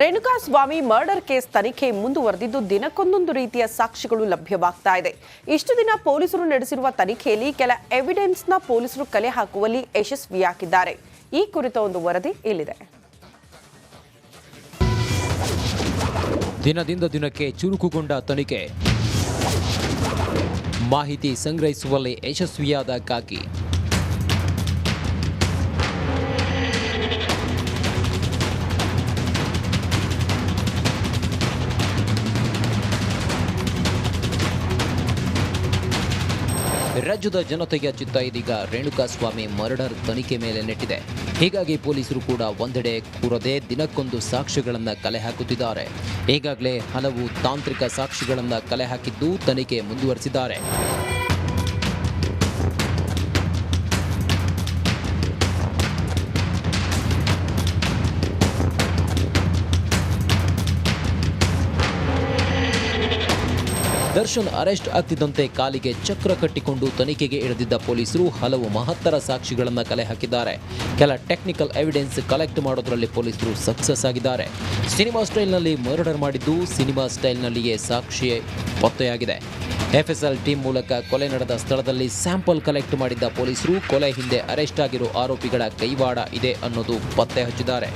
Renukaswamy murder case ತನಿಖೆ ಮುಂದುವರೆದಿದ್ದು ದಿನಕ್ಕೊಂದೊಂದು ರೀತಿಯ ಸಾಕ್ಷಿಗಳು ಲಭ್ಯವಾಗ್ತಾ ಇದೆ. ಇಷ್ಟು ದಿನ ಪೊಲೀಸರು ನಡೆಸಿರುವ ತನಿಖೆಯಲ್ಲಿ ಕೆಲ ಎವಿಡೆನ್ಸ್ನ ಪೊಲೀಸರು ಕಲೆ ಹಾಕುವಲ್ಲಿ ಯಶಸ್ವಿಯಾಗಿದ್ದಾರೆ. ಈ ಕುರಿತ ಒಂದು ವರದಿ ಇಲ್ಲಿದೆ. ದಿನದಿಂದ ದಿನಕ್ಕೆ ಚುರುಕುಗೊಂಡ ತನಿಖೆ, ಮಾಹಿತಿ ಸಂಗ್ರಹಿಸುವಲ್ಲಿ ಯಶಸ್ವಿಯಾದ ಕಾಕಿ. ರಾಜ್ಯದ ಜನತೆಯ ಚಿತ್ತ ಇದೀಗ ರೇಣುಕಾಸ್ವಾಮಿ ಮರ್ಡರ್ ತನಿಖೆ ಮೇಲೆ ನೆಟ್ಟಿದೆ. ಹೀಗಾಗಿ ಪೊಲೀಸರು ಕೂಡ ಒಂದೆಡೆ ಕೂರದೆ ದಿನಕ್ಕೊಂದು ಸಾಕ್ಷ್ಯಗಳನ್ನು ಕಲೆ ಹಾಕುತ್ತಿದ್ದಾರೆ. ಈಗಾಗಲೇ ಹಲವು ತಾಂತ್ರಿಕ ಸಾಕ್ಷಿಗಳನ್ನು ಕಲೆ ಹಾಕಿದ್ದು ತನಿಖೆ ಮುಂದುವರೆಸಿದ್ದಾರೆ. ದರ್ಶನ್ ಅರೆಸ್ಟ್ ಆಗ್ತಿದ್ದಂತೆ ಕಾಲಿಗೆ ಚಕ್ರ ಕಟ್ಟಿಕೊಂಡು ತನಿಖೆಗೆ ಇಳಿದಿದ್ದ ಪೊಲೀಸರು ಹಲವು ಮಹತ್ತರ ಸಾಕ್ಷಿಗಳನ್ನು ಕಲೆ ಹಾಕಿದ್ದಾರೆ. ಕೆಲ ಟೆಕ್ನಿಕಲ್ ಎವಿಡೆನ್ಸ್ ಕಲೆಕ್ಟ್ ಮಾಡೋದ್ರಲ್ಲಿ ಪೊಲೀಸರು ಸಕ್ಸಸ್ ಆಗಿದ್ದಾರೆ. ಸಿನಿಮಾ ಸ್ಟೈಲ್ನಲ್ಲಿ ಮರ್ಡರ್ ಮಾಡಿದ್ದು ಸಿನಿಮಾ ಸ್ಟೈಲ್ನಲ್ಲಿಯೇ ಸಾಕ್ಷಿ ಪತ್ತೆಯಾಗಿದೆ. ಎಫ್ಎಸ್ಎಲ್ ಟೀಮ್ ಮೂಲಕ ಕೊಲೆ ನಡೆದ ಸ್ಥಳದಲ್ಲಿ ಸ್ಯಾಂಪಲ್ ಕಲೆಕ್ಟ್ ಮಾಡಿದ್ದ ಪೊಲೀಸರು ಕೊಲೆ ಹಿಂದೆ ಅರೆಸ್ಟ್ ಆಗಿರೋ ಆರೋಪಿಗಳ ಕೈವಾಡ ಇದೆ ಅನ್ನೋದು ಪತ್ತೆ ಹಚ್ಚಿದ್ದಾರೆ.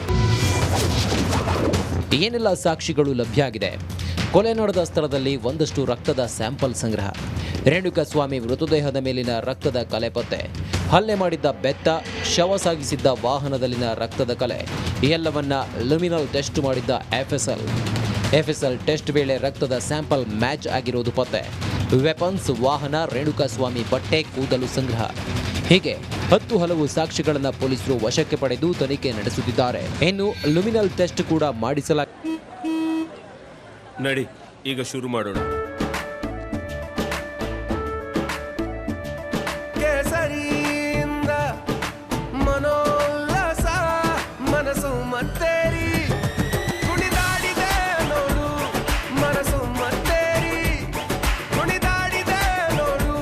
ಏನೆಲ್ಲ ಸಾಕ್ಷಿಗಳು ಲಭ್ಯ ಆಗಿದೆ? ಕೊಲೆ ನಡೆದ ಸ್ಥಳದಲ್ಲಿ ಒಂದಷ್ಟು ರಕ್ತದ ಸ್ಯಾಂಪಲ್ ಸಂಗ್ರಹ, ರೇಣುಕಾಸ್ವಾಮಿ ಮೃತದೇಹದ ಮೇಲಿನ ರಕ್ತದ ಕಲೆ ಪತ್ತೆ, ಹಲ್ಲೆ ಮಾಡಿದ್ದ ಬೆತ್ತ, ಶವ ಸಾಗಿಸಿದ್ದ ವಾಹನದಲ್ಲಿನ ರಕ್ತದ ಕಲೆ, ಎಲ್ಲವನ್ನ ಲುಮಿನಲ್ ಟೆಸ್ಟ್ ಮಾಡಿದ್ದ ಎಫ್ಎಸ್ಎಲ್ ಟೆಸ್ಟ್ ವೇಳೆ ರಕ್ತದ ಸ್ಯಾಂಪಲ್ ಮ್ಯಾಚ್ ಆಗಿರೋದು ಪತ್ತೆ, ವೆಪನ್ಸ್, ವಾಹನ, ರೇಣುಕಾಸ್ವಾಮಿ ಬಟ್ಟೆ, ಕೂದಲು ಸಂಗ್ರಹ, ಹೀಗೆ ಹಲವು ಸಾಕ್ಷಿಗಳನ್ನು ಪೊಲೀಸರು ವಶಕ್ಕೆ ಪಡೆದು ತನಿಖೆ ನಡೆಸುತ್ತಿದ್ದಾರೆ. ಇನ್ನು ಲುಮಿನಲ್ ಟೆಸ್ಟ್ ಕೂಡ ಮಾಡಿಸಲಾಗಿದೆ. ನಡಿ, ಈಗ ಶುರು ಮಾಡೋಣ. ಕೇಸರಿಯಿಂದ ಮನೋಲ್ಲಾಸ ಮನಸ್ಸು ಮತ್ತೇರಿ ಕುಣಿದಾಡಿದೆ ನೋಡು, ಮನಸ್ಸು ಮತ್ತೇರಿ ಕುಣಿದಾಡಿದೆ ನೋಡು.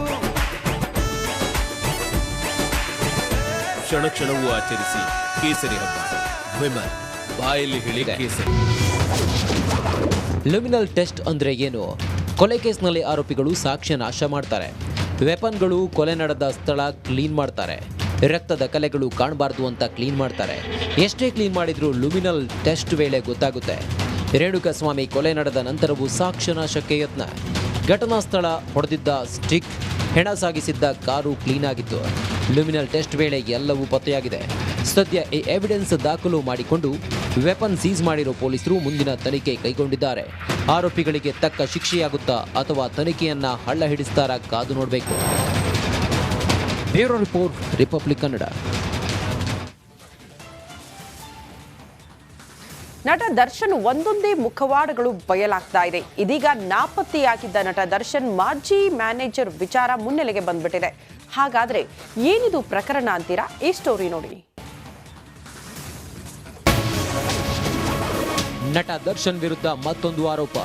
ಕ್ಷಣ ಕ್ಷಣವೂ ಆಚರಿಸಿ ಕೇಸರಿ ಹಬ್ಬ. ವಿಮಲ್ ಬಾಯಲ್ಲಿ ಹೇಳಿ ಕೇಸರಿ. ಲುಮಿನಲ್ ಟೆಸ್ಟ್ ಅಂದ್ರೆ ಏನು? ಕೊಲೆ ಕೇಸ್ನಲ್ಲಿ ಆರೋಪಿಗಳು ಸಾಕ್ಷ್ಯ ನಾಶ ಮಾಡ್ತಾರೆ, ವೆಪನ್ಗಳು ಕೊಲೆ ನಡೆದ ಸ್ಥಳ ಕ್ಲೀನ್ ಮಾಡ್ತಾರೆ, ರಕ್ತದ ಕಲೆಗಳು ಕಾಣಬಾರ್ದು ಅಂತ ಕ್ಲೀನ್ ಮಾಡ್ತಾರೆ. ಎಷ್ಟೇ ಕ್ಲೀನ್ ಮಾಡಿದ್ರೂ ಲುಮಿನಲ್ ಟೆಸ್ಟ್ ವೇಳೆ ಗೊತ್ತಾಗುತ್ತೆ. ರೇಣುಕಾಸ್ವಾಮಿ ಕೊಲೆ ನಡೆದ ನಂತರವೂ ಸಾಕ್ಷ್ಯ ನಾಶಕ್ಕೆ ಯತ್ನ. ಘಟನಾ ಸ್ಥಳ ಹೊಡೆದಿದ್ದ ಸ್ಟಿಕ್, ಹೆಣ ಸಾಗಿಸಿದ್ದ ಕಾರು ಕ್ಲೀನ್ ಆಗಿತ್ತು. ಲುಮಿನಲ್ ಟೆಸ್ಟ್ ವೇಳೆ ಎಲ್ಲವೂ ಪತ್ತೆಯಾಗಿದೆ. ಸದ್ಯ ಈ ಎವಿಡೆನ್ಸ್ ದಾಖಲು ಮಾಡಿಕೊಂಡು ವೆಪನ್ ಸೀಸ್ ಮಾಡಿರೋ ಪೊಲೀಸರು ಮುಂದಿನ ತನಿಖೆ ಕೈಗೊಂಡಿದ್ದಾರೆ. ಆರೋಪಿಗಳಿಗೆ ತಕ್ಕ ಶಿಕ್ಷೆಯಾಗುತ್ತಾ ಅಥವಾ ತನಿಖೆಯನ್ನ ಹಳ್ಳ ಹಿಡಿಸ್ತಾರಾ ಕಾದು ನೋಡಬೇಕು. Bureau report, republic Kannada. ನಟ ದರ್ಶನ್ ಒಂದೊಂದೇ ಮುಖವಾಡಗಳು ಬಯಲಾಗ್ತಾ ಇದೆ. ಇದೀಗ ನಾಪತ್ತೆಯಾಗಿದ್ದ ನಟ ದರ್ಶನ್ ಮಾಜಿ ಮ್ಯಾನೇಜರ್ ವಿಚಾರ ಮುನ್ನೆಲೆಗೆ ಬಂದ್ಬಿಟ್ಟಿದೆ. ಹಾಗಾದ್ರೆ ಏನಿದು ಪ್ರಕರಣ ಅಂತೀರಾ? ಈ ಸ್ಟೋರಿ ನೋಡಿ. ನಟ ದರ್ಶನ್ ವಿರುದ್ಧ ಮತ್ತೊಂದು ಆರೋಪ.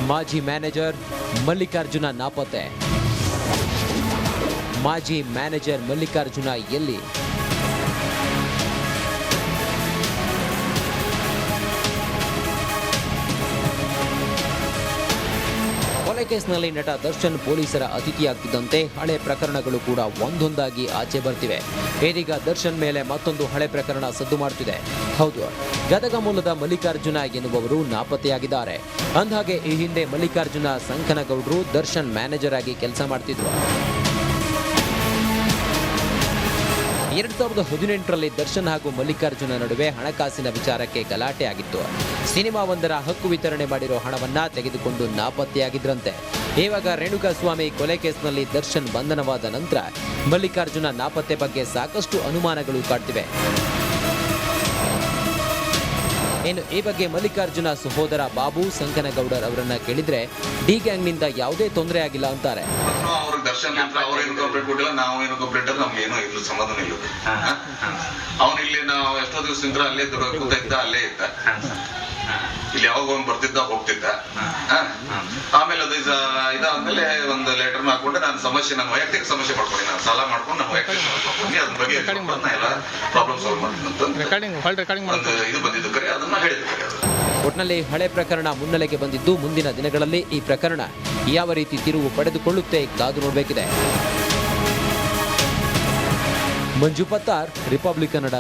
ಮಾಜಿ ಮ್ಯಾನೇಜರ್ ಮಲ್ಲಿಕಾರ್ಜುನ ನಾಪತ್ತೆ. ಮಾಜಿ ಮ್ಯಾನೇಜರ್ ಮಲ್ಲಿಕಾರ್ಜುನ ಎಲ್ಲಿ? ಕೊಲೆ ಕೇಸ್ನಲ್ಲಿ ನಟ ದರ್ಶನ್ ಪೊಲೀಸರ ಅತಿಥಿಯಾಗ್ತಿದ್ದಂತೆ ಹಳೆ ಪ್ರಕರಣಗಳು ಕೂಡ ಒಂದೊಂದಾಗಿ ಆಚೆ ಬರ್ತಿವೆ. ಇದೀಗ ದರ್ಶನ್ ಮೇಲೆ ಮತ್ತೊಂದು ಹಳೆ ಪ್ರಕರಣ ಸದ್ದು ಮಾಡ್ತಿದೆ. ಹೌದು, ಗದಗ ಮೂಲದ ಮಲ್ಲಿಕಾರ್ಜುನ ಎನ್ನುವವರು ನಾಪತ್ತೆಯಾಗಿದ್ದಾರೆ. ಅಂದಹಾಗೆ ಈ ಹಿಂದೆ ಮಲ್ಲಿಕಾರ್ಜುನ ಸಂಕನಗೌಡರು ದರ್ಶನ್ ಮ್ಯಾನೇಜರ್ ಆಗಿ ಕೆಲಸ ಮಾಡ್ತಿದ್ರು. 2018ರಲ್ಲಿ ದರ್ಶನ್ ಹಾಗೂ ಮಲ್ಲಿಕಾರ್ಜುನ ನಡುವೆ ಹಣಕಾಸಿನ ವಿಚಾರಕ್ಕೆ ಗಲಾಟೆ ಆಗಿತ್ತು. ಸಿನಿಮಾವೊಂದರ ಹಕ್ಕು ವಿತರಣೆ ಮಾಡಿರೋ ಹಣವನ್ನ ತೆಗೆದುಕೊಂಡು ನಾಪತ್ತೆಯಾಗಿದ್ರಂತೆ. ಇವಾಗ ರೇಣುಕಾಸ್ವಾಮಿ ಕೊಲೆ ಕೇಸ್ನಲ್ಲಿ ದರ್ಶನ್ ಬಂಧನವಾದ ನಂತರ ಮಲ್ಲಿಕಾರ್ಜುನ ನಾಪತ್ತೆ ಬಗ್ಗೆ ಸಾಕಷ್ಟು ಅನುಮಾನಗಳು ಕಾಡ್ತಿವೆ. ಇನ್ನು ಈ ಬಗ್ಗೆ ಮಲ್ಲಿಕಾರ್ಜುನ ಸಹೋದರ ಬಾಬು ಸಂಕನಗೌಡರ್ ಅವರನ್ನ ಕೇಳಿದ್ರೆ ಡಿ ಗ್ಯಾಂಗ್ನಿಂದ ಯಾವುದೇ ತೊಂದರೆ ಆಗಿಲ್ಲ ಅಂತಾರೆ. ದರ್ಶನ್ ನಾವು ನಮ್ಗೆ ಏನೋ ಇಲ್ಲ, ಸಮಾಧಾನ ಇಲ್ಲ. ಅವನಿಲ್ಲಿ ನಾವು ಎಷ್ಟೋ ದಿವಸದಿಂದ ಅಲ್ಲೇ ಕೂತ ಇದ್ದ, ಅಲ್ಲೇ ಇದ್ದ. ಇಲ್ಲಿ ಯಾವಾಗ ಅವ್ನು ಬರ್ತಿದ್ದ ಹೋಗ್ತಿದ್ದ. ಆಮೇಲೆ ಅದು ಇದಾದ್ಮೇಲೆ ಒಂದು ಲೆಟರ್ ಹಾಕೊಂಡೆ ನಾನು ಸಮಸ್ಯೆ, ನನ್ನ ವೈಯಕ್ತಿಕ ಸಮಸ್ಯೆ ಪಡ್ಕೊಂಡು, ನಾನು ಸಾಲ ಮಾಡ್ಕೊಂಡು ನಮ್ಮ ವೈಯಕ್ತಿಕ ಸಮಸ್ಯೆ ಪಡ್ಕೊಂಡು ಅದ್ರ ಬಗ್ಗೆ ಎಲ್ಲ ಪ್ರಾಬ್ಲಮ್ ಸಾಲ್ವ್ ಮಾಡ್ತೀನಿ ಅಂತ ಒಂದು ಇದು ಬಂದಿದ್ದು ಕರೆ, ಅದನ್ನ ಹೇಳಿದ್ರು ಕರೆ. ಒಟ್ನಲ್ಲಿ ಹಳೆ ಪ್ರಕರಣ ಮುನ್ನೆಲೆಗೆ ಬಂದಿದ್ದು ಮುಂದಿನ ದಿನಗಳಲ್ಲಿ ಈ ಪ್ರಕರಣ ಯಾವ ರೀತಿ ತಿರುವು ಪಡೆದುಕೊಳ್ಳುತ್ತೆ ಕಾದು ನೋಡಬೇಕಿದೆ. ಮಂಜು ಪತ್ತಾರ್, ರಿಪಬ್ಲಿಕ್ ಕನ್ನಡ.